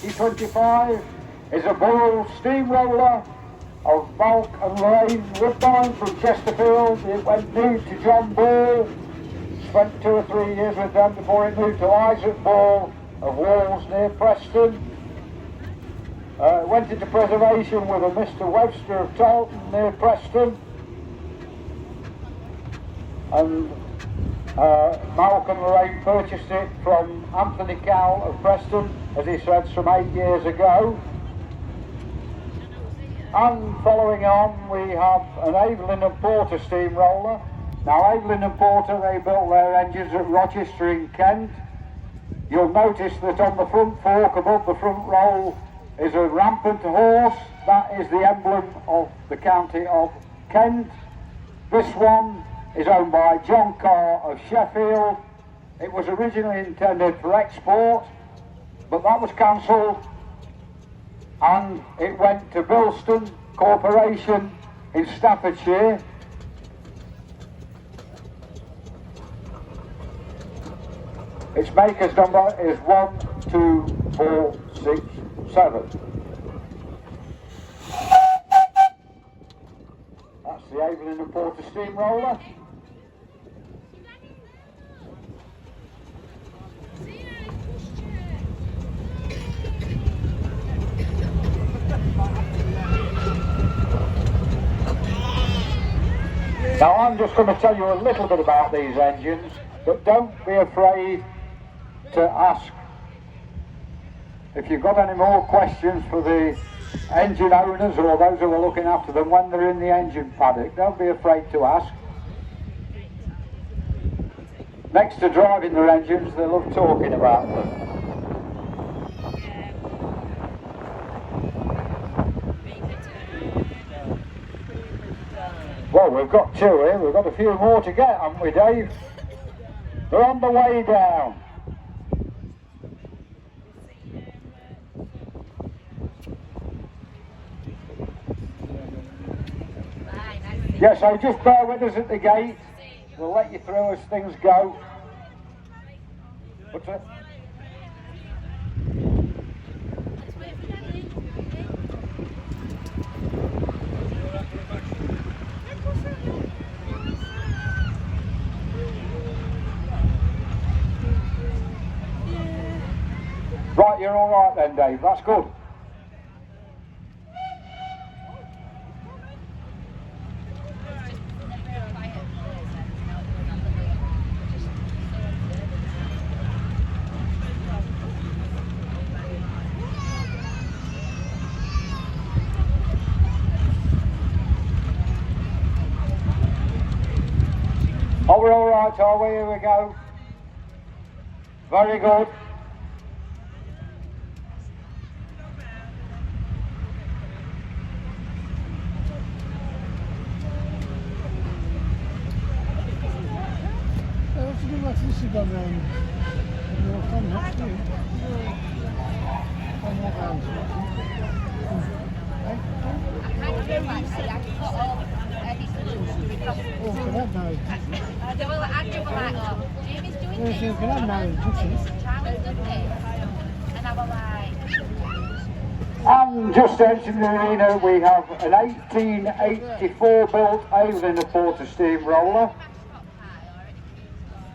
2025 is a Boyle steamroller of Bulk and Lorraine Woodbine from Chesterfield. It went new to John Ball. Spent 2 or 3 years with them before it moved to Isaac Ball of Walls near Preston. Went into preservation with a Mr. Webster of Talton near Preston. And Malcolm Lorraine purchased it from Anthony Cowell of Preston, as he said, some 8 years ago. And following on, we have an Evelyn and Porter steamroller. Now, Evelyn and Porter, they built their engines at Rochester in Kent. You'll notice that on the front fork above the front roll is a rampant horse. That is the emblem of the county of Kent. This one is owned by John Carr of Sheffield. It was originally intended for export, but that was cancelled, and it went to Bilston Corporation in Staffordshire. Its maker's number is 12467. That's the Evelyn and Porter steamroller. Now, I'm just going to tell you a little bit about these engines, but don't be afraid to ask. If you've got any more questions for the engine owners or those who are looking after them when they're in the engine paddock, don't be afraid to ask. Next to driving their engines, they love talking about them. Well, we've got 2 here, we've got a few more to get, haven't we, Dave? They're on the way down. Yes, so just bear with us at the gate. We'll let you through as things go. What's it? Right, you're all right then, Dave. That's good. Oh, we're all right, are we? Here we go. Very good. And just entering the arena, we have an 1884 built Evelyn and Porter steamroller.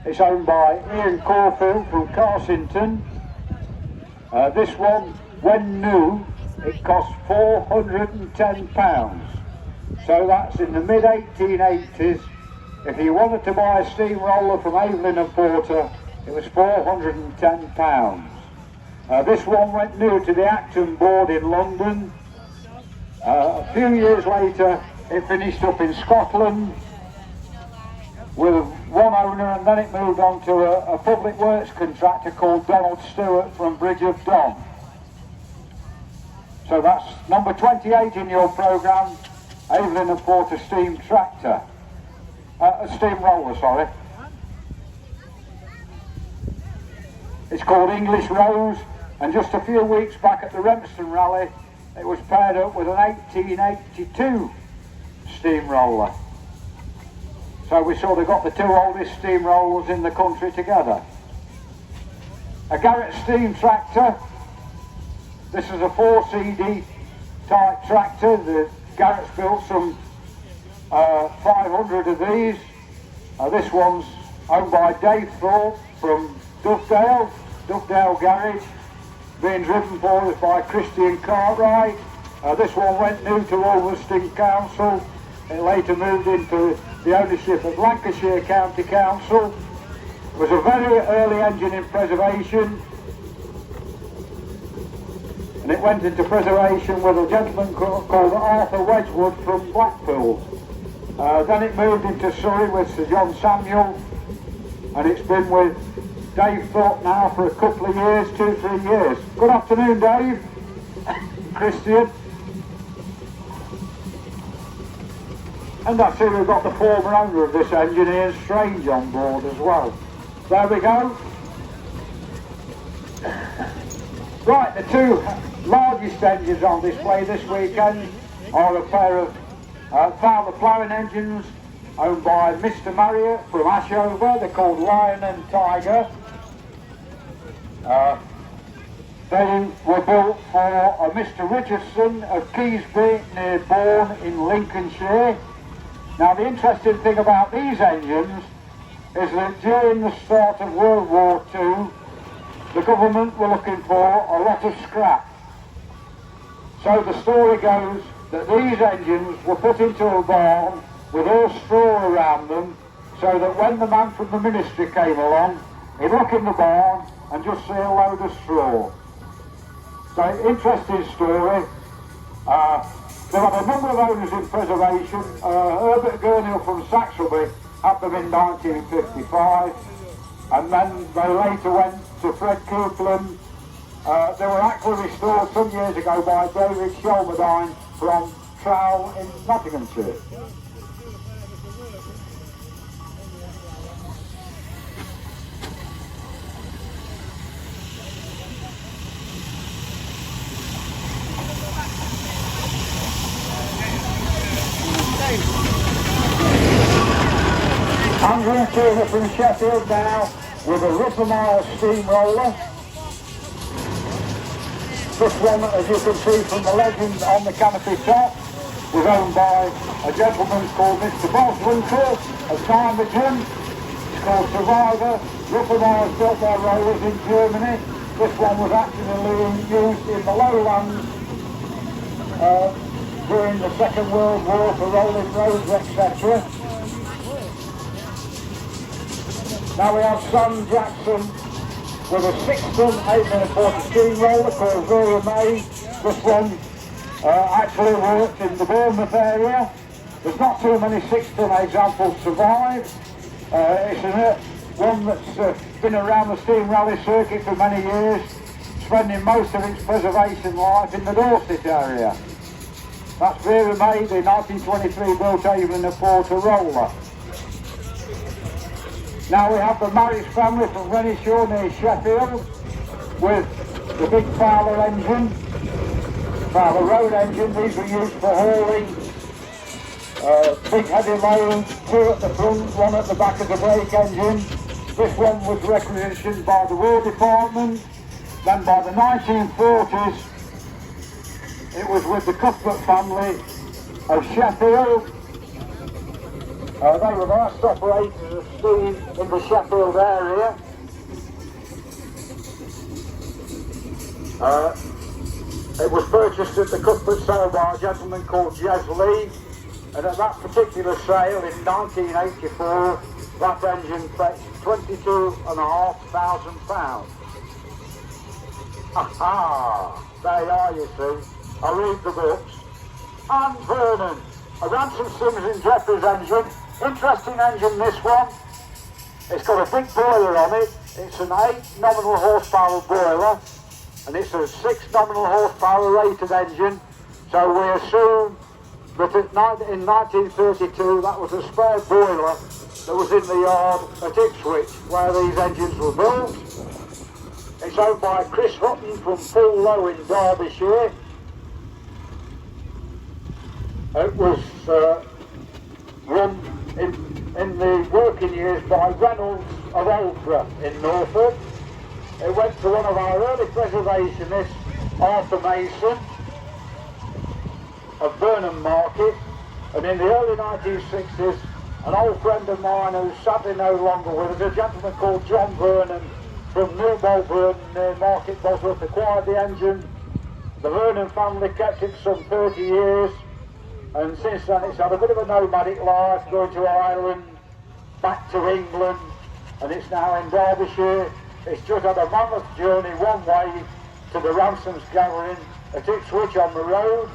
It's owned by Ian Caulfield from Carsington. This one, when new, it cost £410. So that's in the mid-1880s. If you wanted to buy a steamroller from Evelyn and Porter, it was £410. This one went new to the Acton board in London. A few years later, it finished up in Scotland with one owner, and then it moved on to a public works contractor called Donald Stewart from Bridge of Don. So that's number 28 in your programme, Evelyn and Porter steam tractor. Steamroller, sorry. It's called English Rose, and just a few weeks back at the Remston Rally, it was paired up with an 1882 steamroller. So we sort of got the 2 oldest steamrollers in the country together. A Garrett steam tractor, This is a 4CD type tractor. The Garrett's built some 500 of these. This one's owned by Dave Thorpe from Dovedale Garage, being driven for us by Christian Cartwright. This one went new to Ulverston Council. It later moved into the ownership of Lancashire County Council. It was a very early engine in preservation, and it went into preservation with a gentleman called Arthur Wedgwood from Blackpool. Then it moved into Surrey with Sir John Samuel, and it's been with Dave Thorpe now for a couple of years, 2-3 years. Good afternoon, Dave. Christian. And I see we've got the former owner of this engine, Ian Strange, on board as well. There we go. Right, the two largest engines on display this weekend are a pair of Fowler ploughing engines owned by Mr. Marriott from Ashover. They're called Lion and Tiger. They were built for Mr. Richardson of Keysby near Bourne in Lincolnshire. Now the interesting thing about these engines is that during the start of World War II, the government were looking for a lot of scrap. So the story goes that these engines were put into a barn with all straw around them, so that when the man from the ministry came along, he'd look in the barn and just see a load of straw. So, interesting story. There had a number of owners in preservation. Herbert Gurnhill from Saxelby had them in 1955, and then they later went to Fred Copeland. They were actually restored some years ago by David Shelmerdine from Trowell in Nottinghamshire. Andrew Turner from Sheffield now with a Rippermile steamroller. This one, as you can see from the legend on the canopy top, was owned by a gentleman called Mr. Boswinkle of Nijmegen. It's called Survivor. Rippermile's built their rollers in Germany. This one was actually used in the lowlands during the Second World War for rolling roads, etc. Now we have Sam Jackson with a 6-ton 8-40 steamroller called Vera May. This one actually worked in the Bournemouth area. There's not too many 6-ton examples survive. It's one that's been around the steam rally circuit for many years, spending most of its preservation life in the Dorset area. That's Vera May, the 1923 built Evelyn and Porter roller. Now we have the Marriott family from Renishaw near Sheffield with the big Fowler engine, Fowler road engine. These were used for hauling big heavy loads, 2 at the front, 1 at the back of the brake engine. This one was requisitioned by the War Department. Then by the 1940s, it was with the Cuthbert family of Sheffield. They were the last operators of steam in the Sheffield area. It was purchased at the Cuthbert sale by a gentleman called Jez Lee, and at that particular sale in 1984, that engine fetched £22,500. Aha! There you are, you see. I read the books. And Vernon, a Ransom Sims and Jeffries engine. Interesting engine, this one. It's got a big boiler on it. It's an 8 nominal horsepower boiler, and it's a 6 nominal horsepower rated engine. So we assume that in 1932 that was a spare boiler that was in the yard at Ipswich where these engines were built. It's owned by Chris Hutton from Full Low in Derbyshire. It was run in the working years by Reynolds of Ultra in Norfolk. It went to one of our early preservationists Arthur Mason of Burnham Market, and in the early 1960s, an old friend of mine who's sadly no longer with us, a gentleman called John Vernon from New Bolburn near Market Bosworth, acquired the engine. The Vernon family kept it some 30 years, and since then it's had a bit of a nomadic life, going to Ireland, back to England, and it's now in Derbyshire. It's just had a mammoth journey one way to the Ransom's gathering at Ipswich on the road.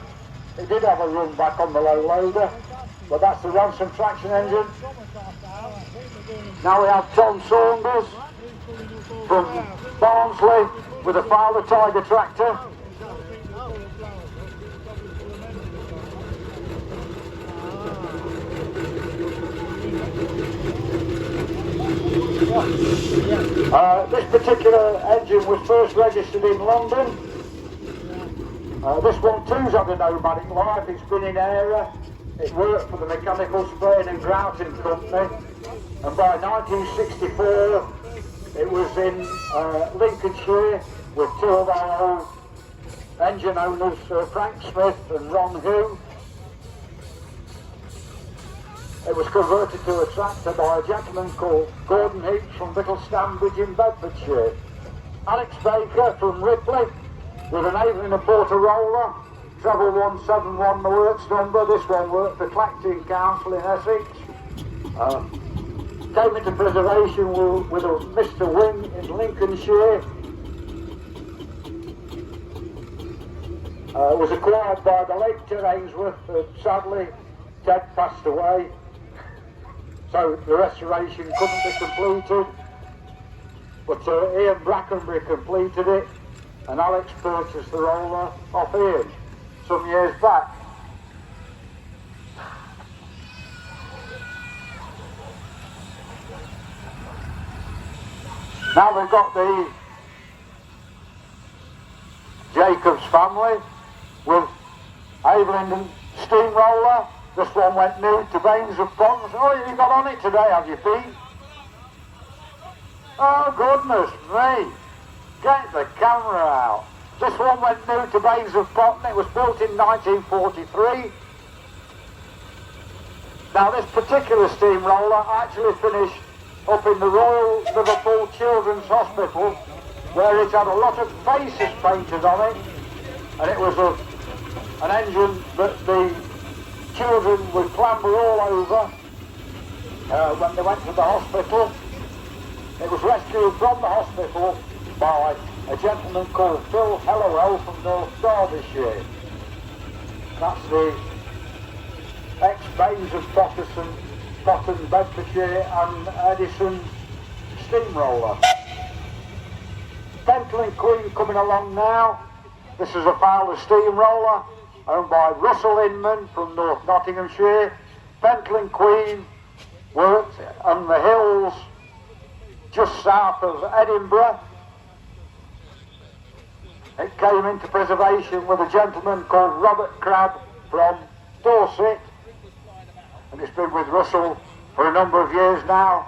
It did have a run back on the low loader, but that's the Ransom traction engine. Now we have Tom Saunders from Barnsley with a Fowler Tiger tractor. This particular engine was first registered in London. This one too's had a nomadic life. It's been in Era. It worked for the Mechanical Spraying and Grouting Company, and by 1964 it was in Lincolnshire with two of our old engine owners, Frank Smith and Ron Hugh. It was converted to a tractor by a gentleman called Gordon Heaps from Little Stanbridge in Bedfordshire. Alex Baker from Ripley with an Avon and Porter roller, treble 171 the works number. This one worked for Clacton Council in Essex. Came into preservation with a Mr. Wing in Lincolnshire. Was acquired by the late Ted Ainsworth, sadly Ted passed away, so the restoration couldn't be completed, but Ian Brackenbury completed it, and Alex purchased the roller off Ian some years back. Now we've got the Jacobs family with Avelind steamroller. This one went new to Baines of Ponds. Oh, you got on it today, have you, Pete? Oh, goodness me. Get the camera out. This one went new to Baines of Ponds. It was built in 1943. Now, this particular steamroller actually finished up in the Royal Liverpool Children's Hospital, where it had a lot of faces painted on it, and it was an engine that the children would clamber all over when they went to the hospital. It was rescued from the hospital by a gentleman called Phil Hellowell from North Derbyshire. That's the ex-Baines of Potton, Bedfordshire and Edison steamroller. Bentley Queen coming along now. This is a Fowler steamroller owned by Russell Inman from North Nottinghamshire. Bentley Queen worked on the hills just south of Edinburgh. It came into preservation with a gentleman called Robert Crabb from Dorset, and it's been with Russell for a number of years now.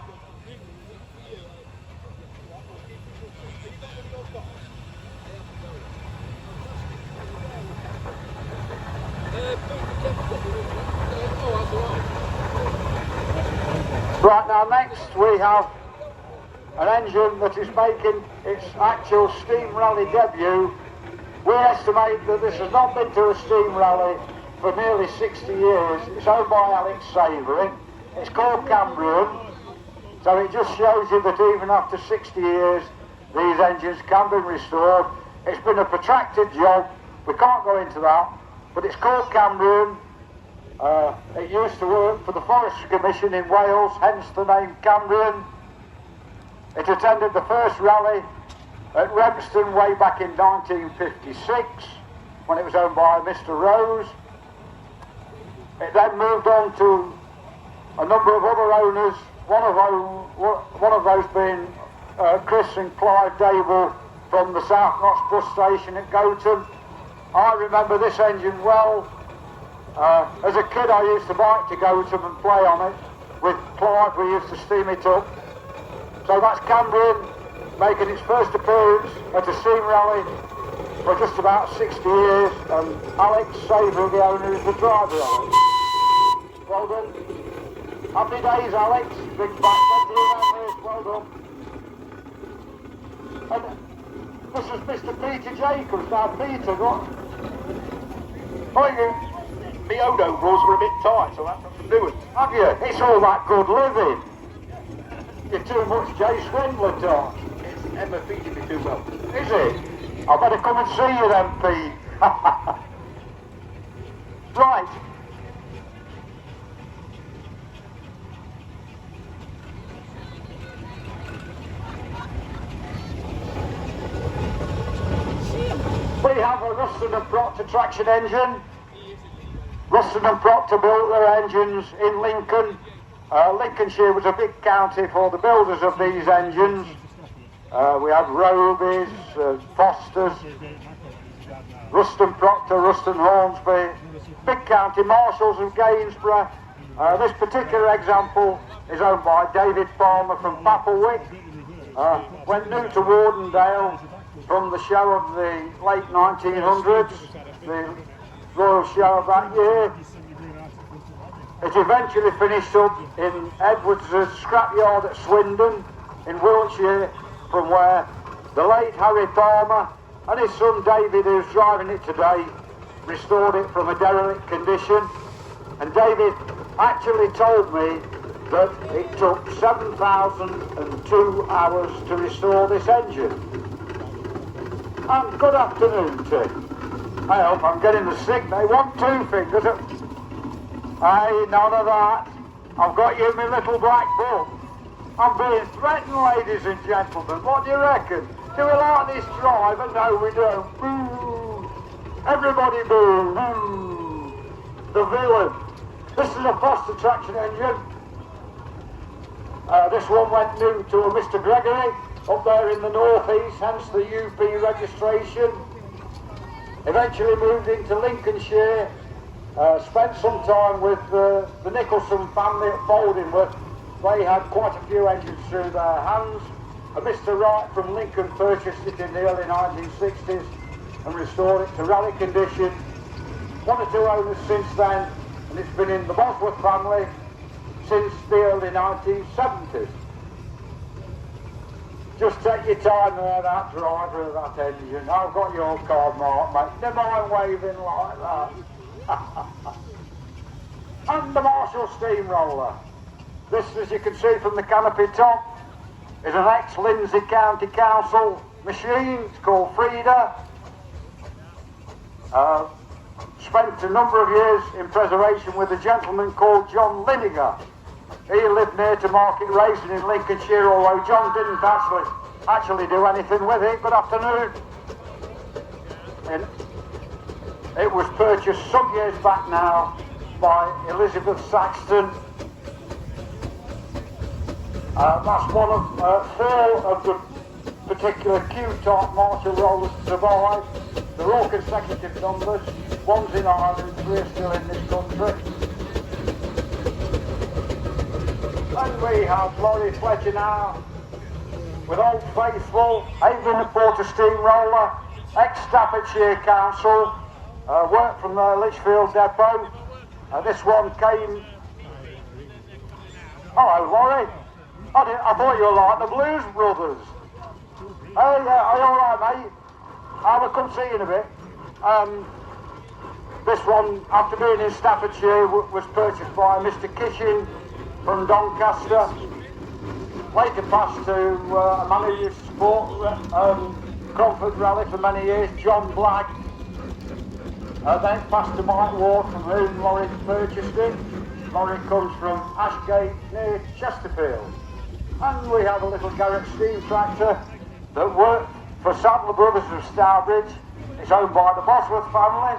Right, now next we have an engine that is making its actual steam rally debut. We estimate that this has not been to a steam rally for nearly 60 years. It's owned by Alex Savory. It's called Cambrian, so it just shows you that even after 60 years these engines can be restored. It's been a protracted job, we can't go into that, but it's called Cambrian. It used to work for the Forestry Commission in Wales, hence the name Cambrian. It attended the first rally at Revston way back in 1956 when it was owned by Mr. Rose. It then moved on to a number of other owners, one of those being Chris and Clive Dable from the South Notts bus station at Goton. I remember this engine well. As a kid I used to bike to Goton and play on it. With Clive we used to steam it up. So that's Cambrian making its first appearance at a steam rally for just about 60 years, and Alex Sabre, the owner, is the driver of it. Well done. Happy days, Alex. Big back, thank you very much. Well done. And this is Mr. Peter Jacobs. Now, Peter, what? Oh, My Odo rules were a bit tight, so that's what I'm doing. Have you? It's all that good living. You're too much Jay Swindler talk. It's Emma feeding me too well. Is it? I better come and see you then, Pete. Right. We have a Ruston and Proctor traction engine. Ruston and Proctor built their engines in Lincoln. Lincolnshire was a big county for the builders of these engines. We had Roby's, Foster's, Ruston Proctor, Ruston Hornsby, big county, Marshalls of Gainsborough. This particular example is owned by David Palmer from Papelwick. Went new to Wardendale from the show of the late 1900s, the Royal Show of that year. It eventually finished up in Edwards' scrapyard at Swindon in Wiltshire, from where the late Harry Palmer and his son David, who's driving it today, restored it from a derelict condition. And David actually told me that it took 7,002 hours to restore this engine. And good afternoon, Tim. I hope I'm getting the signal. 1, 2 fingers up. Hey, none of that. I've got you in my little black book. I'm being threatened, ladies and gentlemen. What do you reckon? Do we like this driver? No, we don't. Boo! Everybody boo! Boo! The villain. This is a Foster traction engine. This one went new to a Mr. Gregory up there in the northeast, hence the UP registration. Eventually moved into Lincolnshire. Spent some time with the Nicholson family at Foldingworth. They had quite a few engines through their hands. Mr. Wright from Lincoln purchased it in the early 1960s and restored it to rally condition. 1 or 2 owners since then, and it's been in the Bosworth family since the early 1970s. Just take your time there, that driver of that engine. I've got your card, Mark, mate. Never mind waving like that. And the Marshall steamroller. This, as you can see from the canopy top, is an ex-Lindsay County Council machine. It's called Frida. Spent a number of years in preservation with a gentleman called John Linegar. He lived near to Market Racing in Lincolnshire, although John didn't actually do anything with it. Good afternoon. And it was purchased some years back now by Elizabeth Saxton. That's one of 4 of the particular Q-type Marshall rollers to survive. They're all consecutive numbers. 1's in Ireland, 3 are still in this country. And we have Laurie Fletcher now with Old Faithful, Avon and Porter steamroller, ex-Staffordshire Council, worked from the Lichfield depot. This one came... Hello, Laurie. I thought you were like the Blues Brothers. Hey, are you alright, mate? I will come see you in a bit. This one, after being in Staffordshire, was purchased by Mr. Kitchen from Doncaster. Later passed to a man who used to support Cromford Rally for many years, John Black. Then it passed to Mike Ward, from whom Laurie purchased it. Laurie comes from Ashgate near Chesterfield. And we have a little Garrett steam tractor that worked for Sadler Brothers of Stourbridge. It's owned by the Bosworth family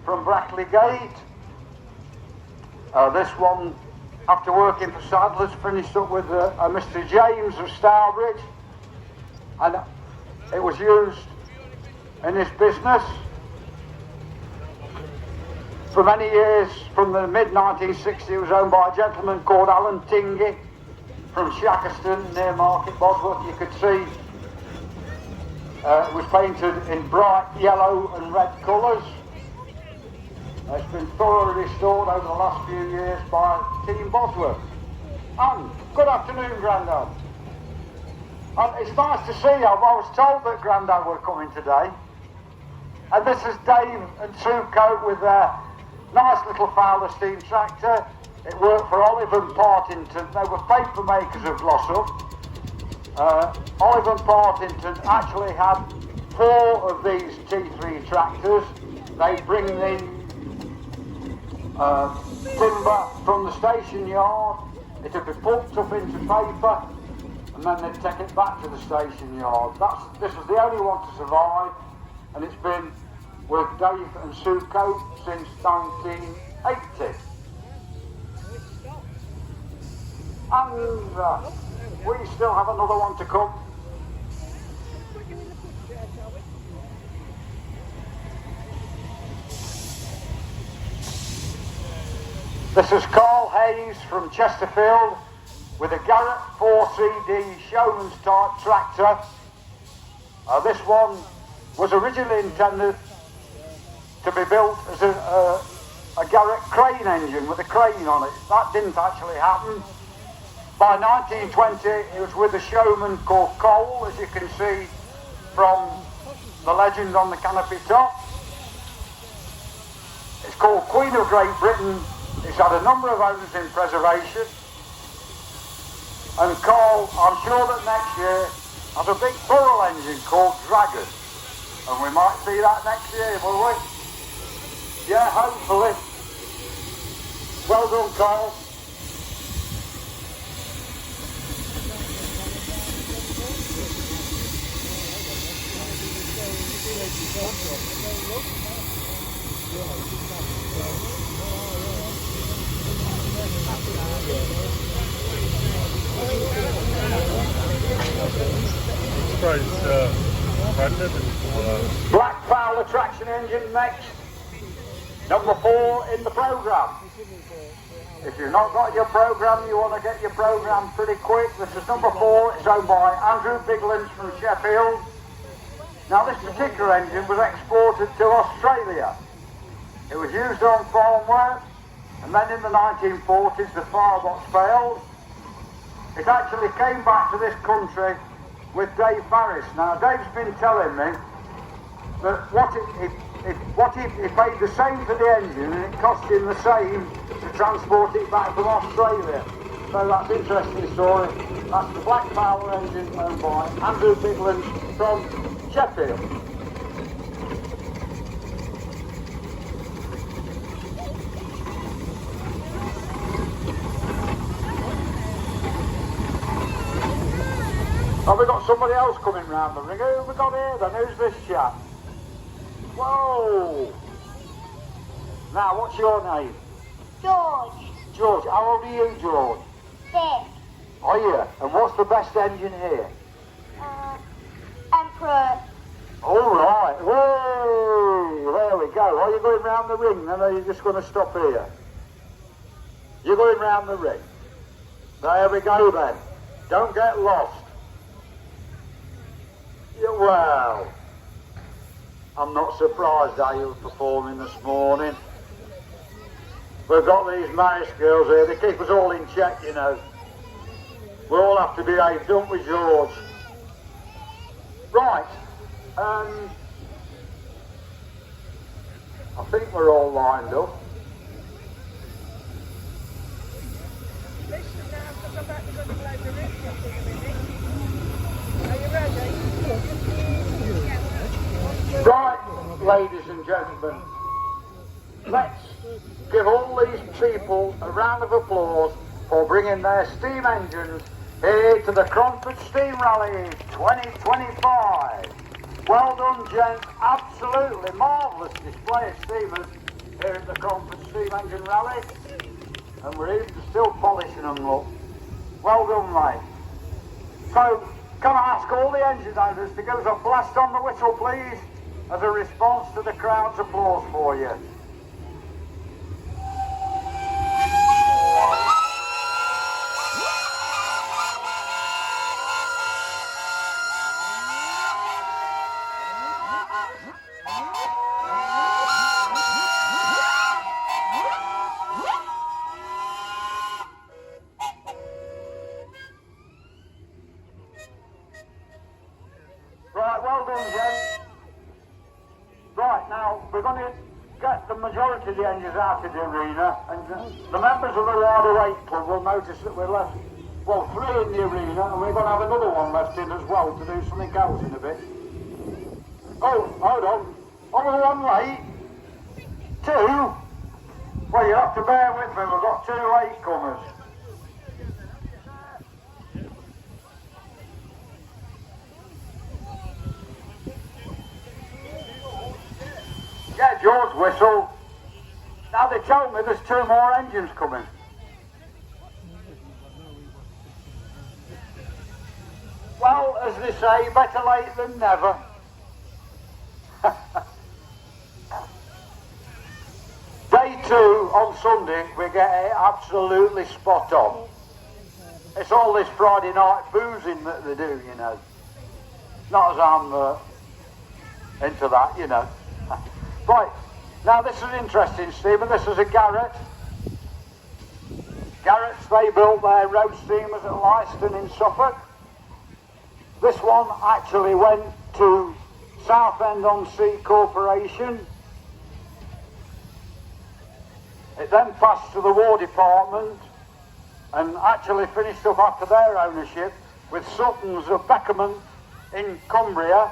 from Brackley Gate. This one, after working for Sadler's, finished up with Mr. James of Stourbridge, and it was used in this business for many years. From the mid-1960s, it was owned by a gentleman called Alan Tingey from Shackerston near Market Bosworth. You could see It was painted in bright yellow and red colours. It's been thoroughly restored over the last few years by Team Bosworth. And good afternoon, Grandad. And it's nice to see you. I was told that Grandad were coming today. And this is Dave and Sue Cope with their nice little Fowler steam tractor. It worked for Oliver and Partington. They were paper makers of Glossop. Oliver and Partington actually had 4 of these T3 tractors. They bring the timber from the station yard. It would be pulped up into paper, and then they'd take it back to the station yard. This is the only one to survive, and it's been with Dave and Sue Cope since 1980. And we still have another one to come. This is Carl Hayes from Chesterfield with a Garrett 4CD Showman's type tractor. This one was originally intended to be built as a Garrett crane engine with a crane on it. That didn't actually happen. By 1920 it was with a showman called Cole, as you can see from the legend on the canopy top. It's called Queen of Great Britain. It's had a number of owners in preservation. And Cole, I'm sure that next year, has a big burrel engine called Dragon. And we might see that next year, will we? Yeah, hopefully. Well done, Cole. Black Fowler traction engine next. Number 4 in the programme. If you've not got your programme, you want to get your programme pretty quick. This is number 4. It's owned by Andrew Biglands from Sheffield. Now this particular engine was exported to Australia. It was used on farm work, and then in the 1940s the firebox failed. It actually came back to this country with Dave Farris. Now Dave's been telling me that he paid the same for the engine and it cost him the same to transport it back from Australia. So that's an interesting story. That's the Black Fowler engine owned by Andrew Biglands from Sheffield. Have we got somebody else coming round the ring? Who have we got here then? Who's this chap? Whoa! Now, what's your name? George. George. How old are you, George? 6. Are you? And what's the best engine here? Emperor. All right. Whoa! There we go. Are you going round the ring then, or are you just going to stop here? You're going round the ring. There we go then. Don't get lost. Yeah, well, I'm not surprised how you were performing this morning. We've got these nice girls here. They keep us all in check, you know. We all have to behave, don't we, George? Right. I think we're all lined up. Right, ladies and gentlemen, let's give all these people a round of applause for bringing their steam engines here to the Cromford Steam Rally 2025. Well done, gents. Absolutely marvellous display of steamers here at the Cromford Steam Engine Rally. And we're even still polishing them, look. Well done, mate. So, can I ask all the engine owners to give us a blast on the whistle, please, as a response to the crowd's applause for you. Right, now we're going to get the majority of the engines out of the arena, and the members of the Rider 8 Club will notice that we're left, well, 3 in the arena, and we're going to have another one left in as well to do something else in a bit. Oh, hold on. Only one late. 2? Well, you have to bear with me, we've got 2 latecomers. Yeah, George whistle. Now they told me there's 2 more engines coming. Well, as they say, better late than never. Day 2 on Sunday, we get it absolutely spot on. It's all this Friday night boozing that they do, you know. Not as I'm into that, you know. Right, now this is interesting, Stephen. This is a Garrett. Garrett's, they built their road steamers at Leiston in Suffolk. This one actually went to Southend-on-Sea Corporation. It then passed to the War Department and actually finished up after their ownership with Sutton's of Beckerman in Cumbria.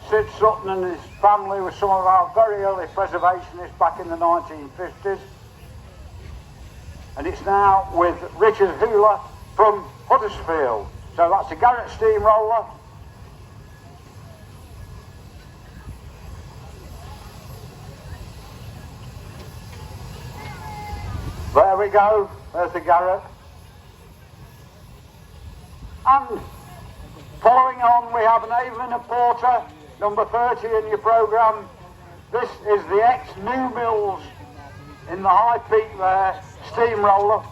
Sid Sutton and his family were some of our very early preservationists back in the 1950s. And it's now with Richard Hooler from Huddersfield. So that's a Garrett steamroller. There we go, there's the Garrett. And following on, we have an Evelyn and Porter, number 30 in your programme. This is the ex-New Mills in the High Peak there, steamroller,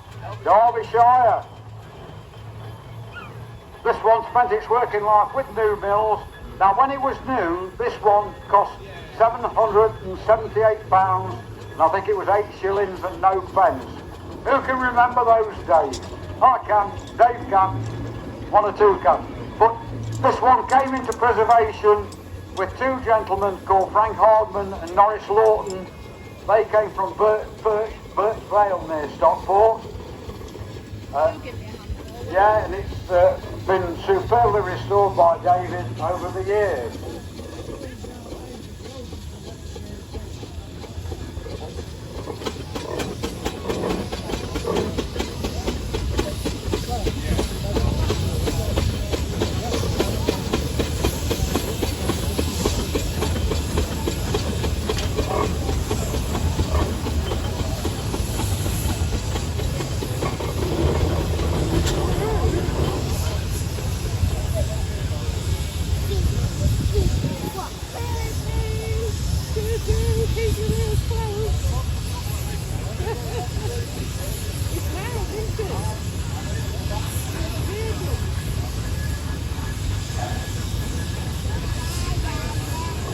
Derbyshire. This one spent its working life with New Mills. Now when it was new, this one cost £778, and I think it was 8 shillings and no pence. Who can remember those days? I can, Dave can, 1 or 2 can. But this one came into preservation with 2 gentlemen called Frank Hardman and Norris Lawton. They came from Birchvale near Stockport. Yeah, and it's been superbly restored by David over the years.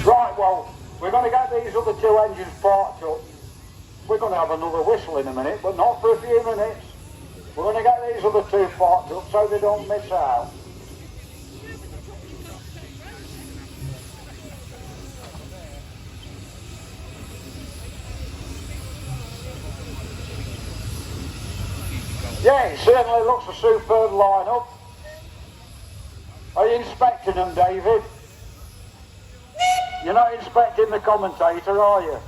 Right, well, we're going to get these other 2 engines parked up. We're going to have another whistle in a minute, but not for a few minutes. We're going to get these other 2 parked up so they don't miss out. Yeah, it certainly looks a superb line-up. Are you inspecting them, David? You're not inspecting the commentator, are you?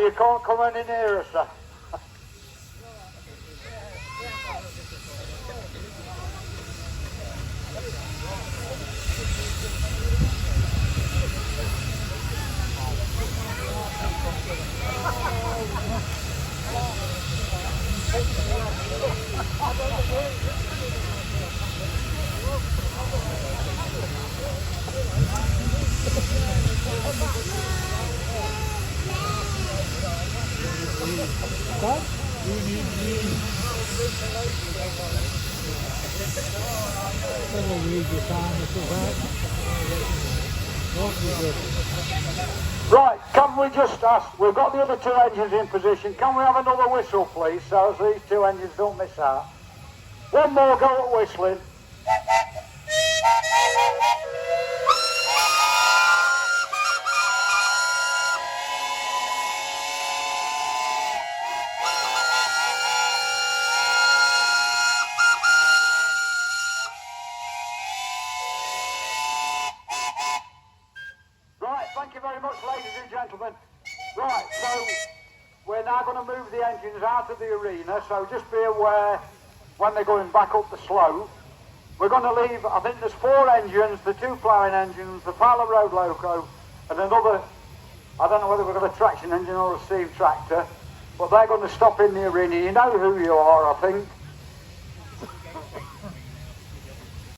you can't come any near us, sir. Right, can we just ask, we've got the other two engines in position, can we have another whistle please, so as these two engines don't miss out? One more go at whistling. Right, thank you very much ladies and gentlemen. Right, so we're now going to move the engines out of the arena, so just be aware when they're going back up the slope. We're going to leave, I think there's 4 engines, the 2 ploughing engines, the Fowler Road Loco, and another, I don't know whether we've got a traction engine or a steam tractor, but they're going to stop in the arena. You know who you are, I think.